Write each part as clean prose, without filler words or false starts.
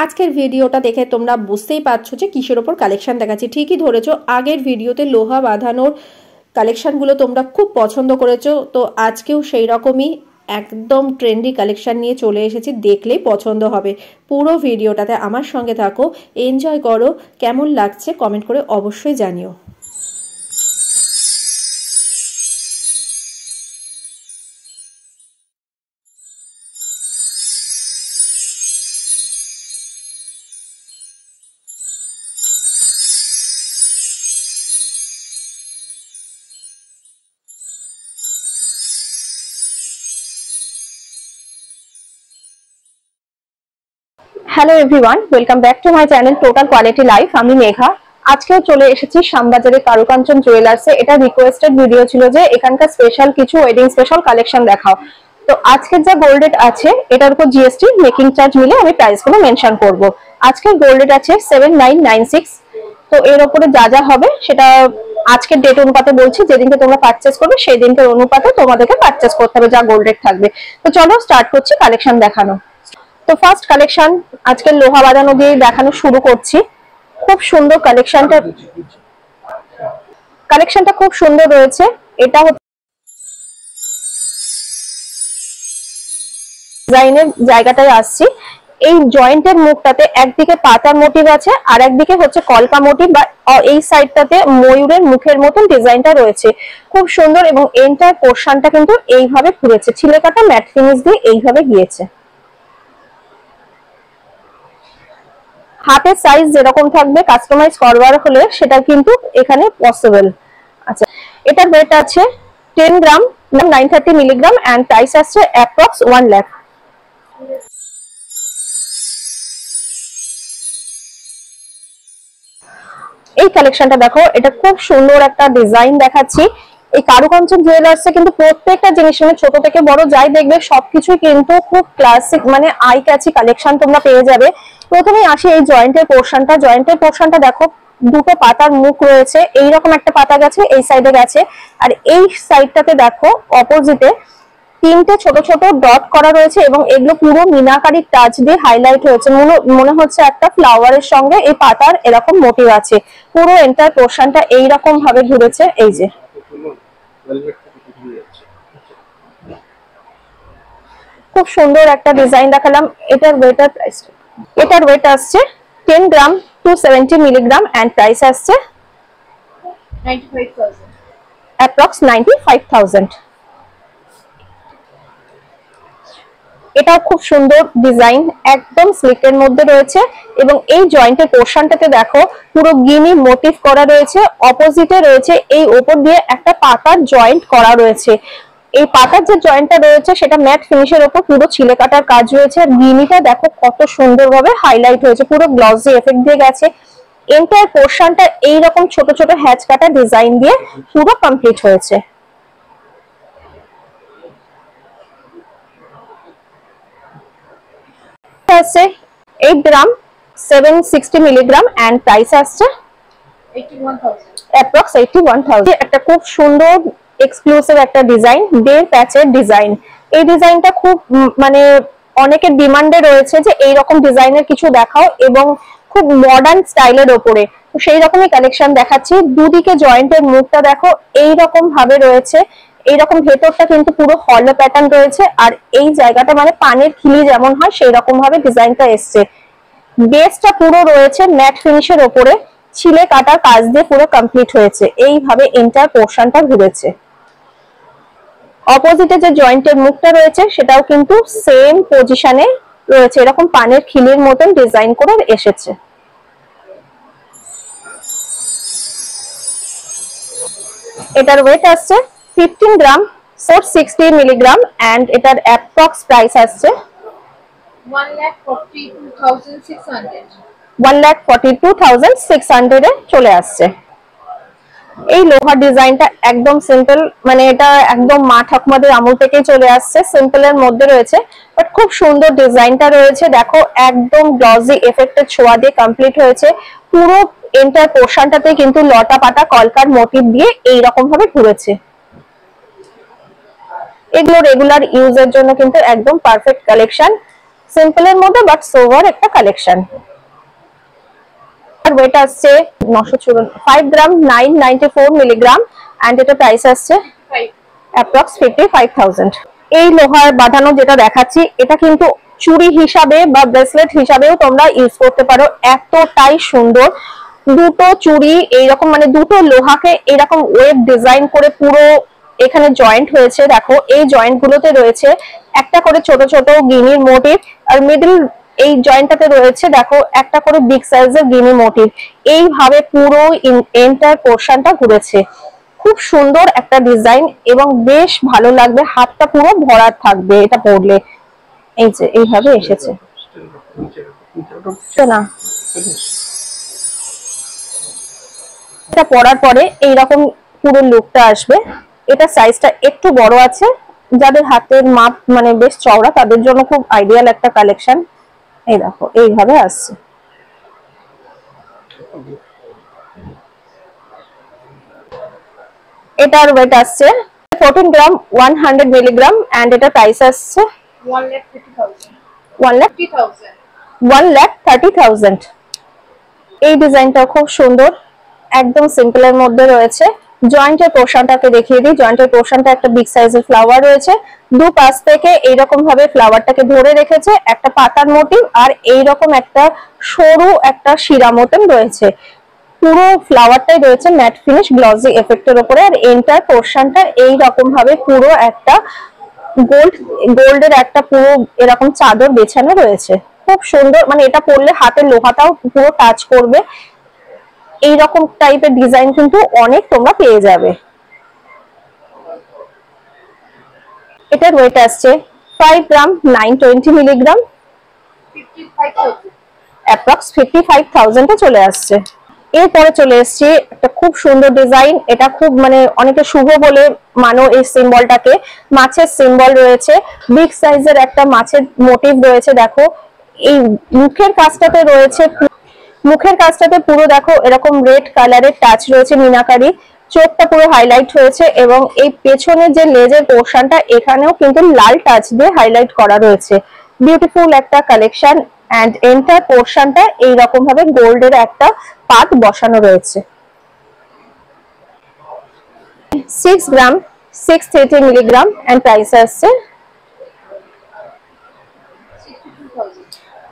আজকের ভিডিওটা দেখে তোমরা বুঝতেই পারছো যে কিসের ওপর কালেকশন দেখাচ্ছি। ঠিকই ধরেছো, আগের ভিডিওতে লোহা বাঁধানোর কালেকশনগুলো তোমরা খুব পছন্দ করেছো, তো আজকেও সেই রকমই একদম ট্রেন্ডি কালেকশন নিয়ে চলে এসেছি। দেখলেই পছন্দ হবে। পুরো ভিডিওটাতে আমার সঙ্গে থাকো, এনজয় করো। কেমন লাগছে কমেন্ট করে অবশ্যই জানিও। Hello everyone, welcome back to my channel total quality life. আমি মেঘা। আজকেও চলে এসেছি শ্যামবাজারের কারুকাঞ্চন জুয়েলার্সে। এটা রিকোয়েস্টেড ভিডিও ছিল যে এখানকার স্পেশাল কিছু ওয়েডিং স্পেশাল কালেকশন দেখাও। তো আজকের যা গোল্ড রেট আছে এটার উপর জিএসটি মেকিং চার্জ মিলে আমি প্রাইসগুলো মেনশন করব। আজকের গোল্ড রেট আছে 7996। তো এর উপরে যা যা হবে সেটা আজকের ডেট অনুপাতে বলছি, যেদিনকে তোমরা পারচেস করবে সেই দিনকে অনুপাতে তোমাদেরকে পারচেস করতে হবে যা গোল্ড রেট থাকবে। তো চলো স্টার্ট করছি কালেকশন দেখানো। তো ফার্স্ট কালেকশন আজকে লোহা বাঁধানো দিয়ে দেখানো শুরু করছি। খুব সুন্দর কালেকশনটা খুব সুন্দর রয়েছে। এটা হচ্ছে ডিজাইনের জায়গাটায় আসছি। এই জয়েন্টের মুখটাতে একদিকে পাতার মোটিভ আছে আর একদিকে হচ্ছে কলকা মোটিভ, বা এই সাইডটাতে ময়ূরের মুখের মতন ডিজাইনটা রয়েছে। খুব সুন্দর, এবং এন্টার পোর্শনটা কিন্তু এইভাবে ঘুরেছে, ছিলে কাটা ম্যাট ফিনিশ দিয়ে এইভাবে গিয়েছে। হাতের সাইজ যেরকম থাকবে কাস্টমাইজ করবার হলে সেটা কিন্তু এখানে পসিবল। আচ্ছা, এটার ওয়েট আছে 10 গ্রাম, 930 মিলিগ্রাম, এন্ড প্রাইস আসছে অ্যাপ্রক্স 1 লাখ। এই কালেকশনটা দেখো, এটা খুব সুন্দর একটা ডিজাইন দেখাচ্ছি। এই কারুকাঞ্চন জুয়েলার্সে কিন্তু প্রত্যেকটা জিনিস মানে ছোট থেকে বড় যাই দেখবে সবকিছু কিন্তু খুব ক্লাসিক, মানে আই ক্যাচি কালেকশন তোমরা পেয়ে যাবে। প্রথমেই আসি এই জয়েন্টের পোর্শনটা দেখো, দুটো পাতার মুখ রয়েছে। এইরকম একটা পাতা গেছে, এই সাইডে গেছে, আর এই সাইডটাতে দেখো অপোজিটে তিনটে ছোট ছোট ডট করা রয়েছে, এবং এগুলো পুরো মিনাকারি টাচ দিয়ে হাইলাইট হয়েছে। মনে হচ্ছে একটা ফ্লাওয়ারের সঙ্গে এই পাতার এরকম মোটিভ আছে। পুরো এন্টার পোর্শনটা এইরকম ভাবে ঘুরেছে। এই যে খুব সুন্দর একটা ডিজাইন দেখালাম। এটার ওয়েট আসছে 10 গ্রাম, 270 মিলিগ্রাম, এন্ড প্রাইস আসছে 95,000, অ্যাপ্রক্স 95,000। এটা খুব সুন্দর ডিজাইন, একদম স্লিকের মধ্যে রয়েছে, এবং এই জয়েন্টের পোর্শনটাতে দেখো পুরো গিনি মোটিভ করা রয়েছে। অপোজিটে রয়েছে এই ওপর দিয়ে একটা পাতার জয়েন্ট করা রয়েছে। এই পাতার যে জয়েন্টটা রয়েছে সেটা ম্যাট ফিনিশের ওপর পুরো ছিলে কাটার কাজ রয়েছে। আর গিনিটা দেখো কত সুন্দরভাবে হাইলাইট হয়েছে, পুরো গ্লসি এফেক্ট দিয়ে গেছে। এন্টায়ার পোর্শনটা এইরকম ছোট ছোট হ্যাচ কাটা ডিজাইন দিয়ে পুরো কমপ্লিট হয়েছে। আছে 8 গ্রাম, 760 মিলিগ্রাম, এন্ড প্রাইস আসছে 81,000, অ্যাপ্রক্স 81,000। একটা খুব সুন্দর এক্সক্লুসিভ একটা ডিজাইন, দেড় প্যাচের ডিজাইন। এই ডিজাইনটা খুব মানে অনেকের ডিমান্ডে রয়েছে যে এই রকম ডিজাইনের কিছু দেখাও, এবং খুব মডার্ন স্টাইলের ওপরে। তো সেই রকমই কালেকশন দেখাচ্ছি। দুদিকে জয়েন্টের মুখটা দেখো এইরকম ভাবে রয়েছে, এইরকম ভেতরটা কিন্তু পুরো হলো প্যাটার্ন রয়েছে, আর এই জায়গাটা মানে পানের খিলি যেমন হয় সেই রকম ভাবে ডিজাইনটা এসছে। বেসটা পুরো রয়েছে ম্যাট ফিনিশের ওপরে, ছিলে কাটার কাজ দিয়ে পুরো কমপ্লিট হয়েছে। এইভাবে এন্টার পোর্শনটা ঘুরেছে। অপোজিটে যে জয়েন্টের মুখটা রয়েছে সেটাও কিন্তু সেম পজিশনে রয়েছে, এরকম পানের খিলির মতন ডিজাইন করে এসেছে। এটার ওয়েট আসছে 15 গ্রাম, 460 মিলিগ্রাম, এন্ড এটার অ্যাপ্রক্স প্রাইস আসছে 1,42,600 এ চলে আসছে। এই লোহার ডিজাইনটা একদম সিম্পল, মানে এটা একদম মা ঠাকুমাদের আমল থেকেই চলে আসছে, সিম্পলের মধ্যে রয়েছে, বাট খুব সুন্দর ডিজাইনটা রয়েছে। দেখো একদম গ্লসি এফেক্টের ছোঁয়া দিয়ে কমপ্লিট হয়েছে। পুরো এন্টার পোর্শনটাতে কিন্তু লতা পাতা কলকার মোটিভ দিয়ে এইরকম ভাবে ঘুরেছে। এগুলো রেগুলার ইউজের জন্য কিন্তু একদম পারফেক্ট কালেকশন। সিম্পলের মধ্যে বাট সোভার একটা কালেকশন। আর ওয়েট আসছে 5 গ্রাম 994 মিলিগ্রাম এন্ড এটা প্রাইস আসছে অ্যাপ্রক্স 55,000। এই লোহার বাঁধানো যেটা দেখাচ্ছি এটা কিন্তু চুড়ি হিসাবে বা ব্রেসলেট হিসাবেও তোমরা ইউজ করতে পারো, এতটাই সুন্দর। দুটো চুড়ি এইরকম মানে দুটো লোহাকে এইরকম ওয়েভ ডিজাইন করে পুরো এখানে জয়েন্ট হয়েছে, দেখো এই জয়েন্ট গুলোতে রয়েছে একটা করে ছোট ছোট গিনির মোটিভ, আর মিডল এই জয়েন্টটাতে রয়েছে দেখো একটা করে বিগ সাইজের গিনি মোটিভ। এইভাবে পুরো এন্টার পোর্শনটা ঘুরেছে, খুব সুন্দর একটা ডিজাইন এবং বেশ ভালো লাগবে, হাতটা পুরো ভরা থাকবে এটা পরলে। এই যে এইভাবে এসেছে না, এটা পরার পরে এইরকম পুরো লুকটা আসবে। এটা সাইজটা একটু বড় আছে, যাদের হাতের মাপ মানে বেশ চওড়া তাদের জন্য খুব আইডিয়াল একটা কালেকশন। এই দেখো এইভাবে আসছে। এটার ওয়েট আসছে 14 গ্রাম 100 মিলিগ্রাম এন্ড এটা প্রাইস আসছে 1,30,000। এই ডিজাইনটা খুব সুন্দর, একদম সিম্পলের মধ্যে রয়েছে। জয়েন্টের পোর্শনটাকে দেখিয়ে দিই। জয়েন্টের পোর্শনটা একটা বিগ সাইজের ফ্লাওয়ার রয়েছে, দু পাশ থেকে এইরকম ভাবে ফ্লাওয়ারটাকে ধরে রেখেছে একটা পাতার মোটিভ, আর এইরকম একটা সরু একটা শিরা মোটিভ রয়েছে। পুরো ফ্লাওয়ারটাই রয়েছে ম্যাট ফিনিশ গ্লসি এফেক্টের উপরে, আর এন্টার পোর্শনটা এইরকম ভাবে পুরো একটা গোল্ডের একটা পুরো এরকম চাদর বেছানো রয়েছে, খুব সুন্দর। মানে এটা পরলে হাতের লোহাটাও পুরো টাচ করবে, এইরকম টাইপের ডিজাইন কিন্তু অনেক তোমরা পেয়ে যাবে। এটার ওয়েট আসছে 5 গ্রাম 920 মিলিগ্রাম, অ্যাপ্রক্স 55,000 এ চলে আসছে। এরপরে চলে এসছে একটা খুব সুন্দর ডিজাইন, এটা খুব মানে অনেকে শুভ বলে মানো এই সিম্বলটাকে। মাছের সিম্বল রয়েছে, বিগ সাইজের একটা মাছের মোটিভ রয়েছে। দেখো এই মুখের কাজটাতে রয়েছে, মুখের কাজটাতে পুরো দেখো এরকম রেড কালারের টাচ রয়েছে মিনাকারি, চোখটা পুরো হাইলাইট হয়েছে এবং এই পেছনে যে লেজের পোর্শনটা এখানেও কিন্তু লাল টাচ দিয়ে হাইলাইট করা রয়েছে। বিউটিফুল একটা কালেকশন এন্ড এন্টার পোর্শনটা এইরকম ভাবে গোল্ডের একটা পাত বসানো রয়েছে। 6 গ্রাম 630 মিলিগ্রাম এন্ড প্রাইস আসছে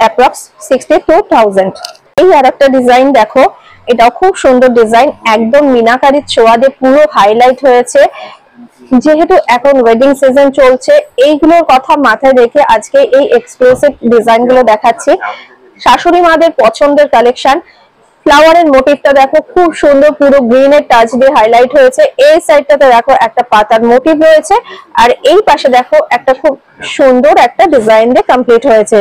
অ্যাপ্রক্স 62,000। এই আরেকটা ডিজাইন দেখো, এটাও খুব সুন্দর ডিজাইন, একদম মিনাকারির ছোঁয়া দিয়ে পুরো হাইলাইট হয়েছে। যেহেতু এখন ওয়েডিং সিজন চলছে, এইগুলোর কথা মাথায় রেখে আজকে এই এক্সক্লুসিভ ডিজাইন গুলো দেখাচ্ছি। শাশুড়ি মাদের পছন্দের কালেকশন। ফ্লাওয়ারের মোটিভটা দেখো খুব সুন্দর, পুরো গ্রিনের টাচ দিয়ে হাইলাইট হয়েছে। এই সাইডটাতে দেখো একটা পাতার মোটিভ রয়েছে, আর এই পাশে দেখো একটা খুব সুন্দর একটা ডিজাইন দিয়ে কমপ্লিট হয়েছে।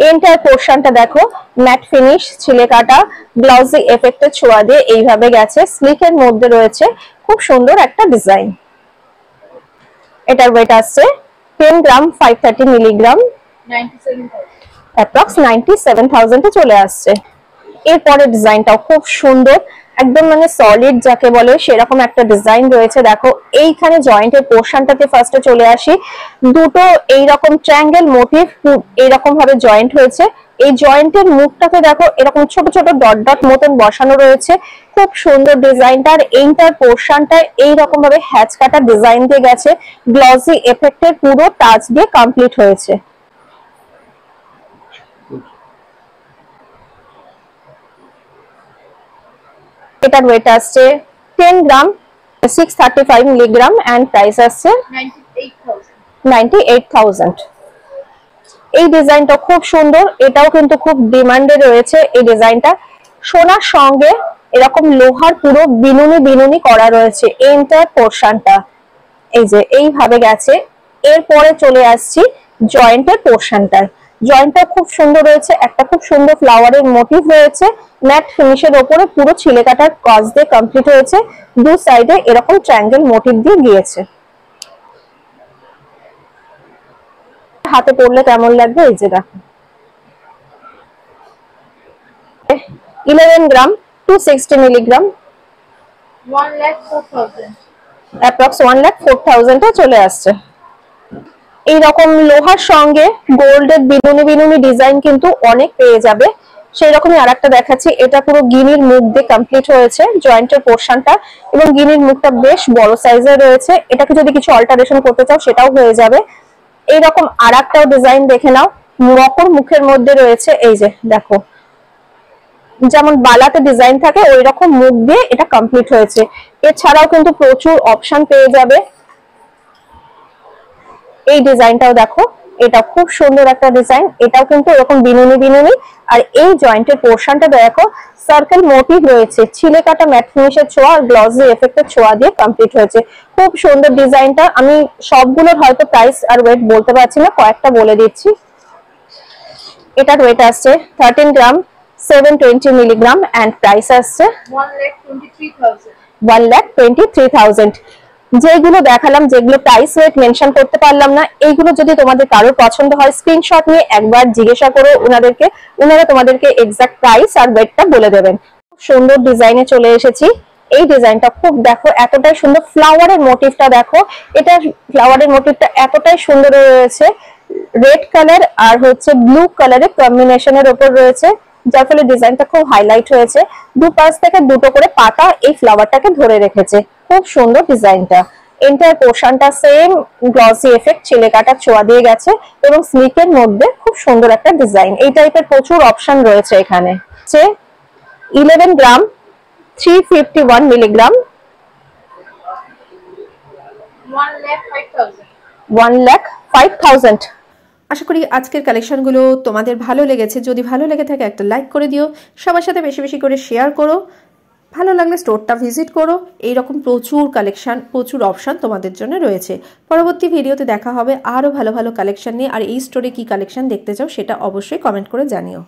এন্টার পোর্শনটা দেখো ম্যাট ফিনিশ ছিলে কাটা গ্লসি এফেক্টের ছোঁয়া দিয়ে এইভাবে গেছে, স্লিকের মধ্যে রয়েছে, খুব সুন্দর একটা ডিজাইন। এটার ওয়েট আসছে 10 গ্রাম 530 মিলিগ্রাম, অ্যাপ্রক্স 97,000 এ চলে আসছে। এরপরে ডিজাইনটাও খুব সুন্দর, একদম মানে সলিড যাকে বলে সেরকম একটা ডিজাইন রয়েছে। দেখো এইখানে জয়েন্টের পোর্শনটাতে ফার্স্টে চলে আসি, দুটো এইরকম ট্রায়াঙ্গেল মোটিভ এইরকম ভাবে জয়েন্ট হয়েছে। এই জয়েন্টের মুখটাতে দেখো এরকম ছোট ছোট ডট ডট মতন বসানো রয়েছে, খুব সুন্দর ডিজাইনটার। এইটার পোর্শনটা এইরকম ভাবে হ্যাচ কাটা ডিজাইন দিয়ে গেছে, গ্লসি এফেক্টের পুরো টাচ দিয়ে কমপ্লিট হয়েছে। এটার ওয়েট আসছে 10 গ্রাম 635 মিলিগ্রাম এন্ড প্রাইস আসছে 98,000। এই ডিজাইনটা খুব সুন্দর, এটাও কিন্তু খুব ডিমান্ডে রয়েছে। এই ডিজাইনটা সোনার সঙ্গে এরকম লোহার পুরো বিনুনি বিনুনি করা রয়েছে এন্টার পোর্শনটা, এই যে এইভাবে গেছে। এরপরে চলে আসছি জয়েন্টের পোর্শনটা। জয়েন্টটা খুব সুন্দর রয়েছে, একটা খুব সুন্দর ফ্লাওয়ারের মোটিভ রয়েছে, ম্যাট ফিনিশের উপরে পুরো ছিলে কাটার কাজ দিয়ে কমপ্লিট হয়েছে। দু সাইডে এরকম ট্রায়াঙ্গেল মোটিভ দিয়ে গিয়েছে। হাতে পড়লে কেমন লাগবে এই যে দেখো। 11 গ্রাম 260 মিলিগ্রাম, 1,04,000 অ্যাপ্রক্স 1,04,000 এ চলে আসছে। এইরকম লোহার সঙ্গে গোল্ডের বিনুনি বিনুনি ডিজাইন কিন্তু অনেক পেয়ে যাবে। সেই রকমই আরেকটা দেখাচ্ছি, এটা পুরো গিনির মুখ দিয়ে কমপ্লিট হয়েছে জয়েন্টের পোর্শনটা, এবং গিনির মুখটা বেশ বড় সাইজের রয়েছে। এটাকে যদি কিছু অল্টারেশন করতে চাও সেটাও হয়ে যাবে। এইরকম আরেকটাও ডিজাইন দেখে নাও, মকর মুখের মধ্যে রয়েছে। এই যে দেখো, যেমন বালাতে ডিজাইন থাকে ওই রকম মুখ দিয়ে এটা কমপ্লিট হয়েছে। এছাড়াও কিন্তু প্রচুর অপশন পেয়ে যাবে। এই ডিজাইনটাও দেখো, এটা খুব সুন্দর একটা ডিজাইন, এটাও কিন্তু এরকম বিনুনি বিনুনি। আর এই জয়েন্টের পোর্শনটা দেখো, সার্কেল মোটিভ রয়েছে, ছিলে কাটা ম্যাট ফিনিশের ছোঁয়া আর গ্লসি এফেক্টের ছোঁয়া দিয়ে কমপ্লিট হয়েছে। খুব সুন্দর ডিজাইনটা। আমি সবগুলোর হয়তো প্রাইস আর ওয়েট বলতে পারছি না, কয়েকটা বলে দিচ্ছি। এটার ওয়েট আসছে 13 গ্রাম 720 মিলিগ্রাম এন্ড প্রাইস আসছে 1,23,000। যেগুলো দেখালাম, যেগুলো প্রাইস রেট মেনশন করতে পারলাম না, এইগুলো যদি তোমাদের কারোর পছন্দ হয় স্ক্রিনশট নিয়ে একবার জিজ্ঞাসা করো ওনাদেরকে, ওনারা তোমাদেরকে এক্সাক্ট প্রাইস আর ওয়েটটা বলে দেবেন। সুন্দর ডিজাইনে চলে এসেছি। এই ডিজাইনটা খুব দেখো, এতটাই সুন্দর। ফ্লাওয়ারের মোটিভটা দেখো, এটা ফ্লাওয়ারের মোটিভটা এতটাই সুন্দর রয়েছে। রেড কালার আর হচ্ছে ব্লু কালারের কম্বিনেশনের উপর রয়েছে, যার ফলে ডিজাইনটা খুব হাইলাইট হয়েছে। দুপাশ থেকে দুটো করে পাতা এই ফ্লাওয়ারটাকে ধরে রেখেছে। খুব সুন্দর ডিজাইনটা। এন্টায়ার পোর্শনটা সেম গ্লসি এফেক্ট ছিলে কাটার ছোঁয়া দিয়ে গেছে, এবং স্লিকের মধ্যে খুব সুন্দর একটা ডিজাইন। এই টাইপের প্রচুর অপশন রয়েছে এখানে। 11 গ্রাম 351 মিলিগ্রাম 1,05,000। আশা করি আজকের কালেকশনগুলো তোমাদের ভালো লেগেছে। যদি ভালো লেগে থাকে একটা লাইক করে দিও, সবার সাথে বেশি বেশি করে শেয়ার করো। ভালো লাগলে স্টোরটা ভিজিট করো। এইরকম প্রচুর কালেকশন, প্রচুর অপশান তোমাদের জন্য রয়েছে। পরবর্তী ভিডিওতে দেখা হবে আরও ভালো ভালো কালেকশন নিয়ে। আর এই স্টোরে কি কালেকশন দেখতে চাও সেটা অবশ্যই কমেন্ট করে জানিও।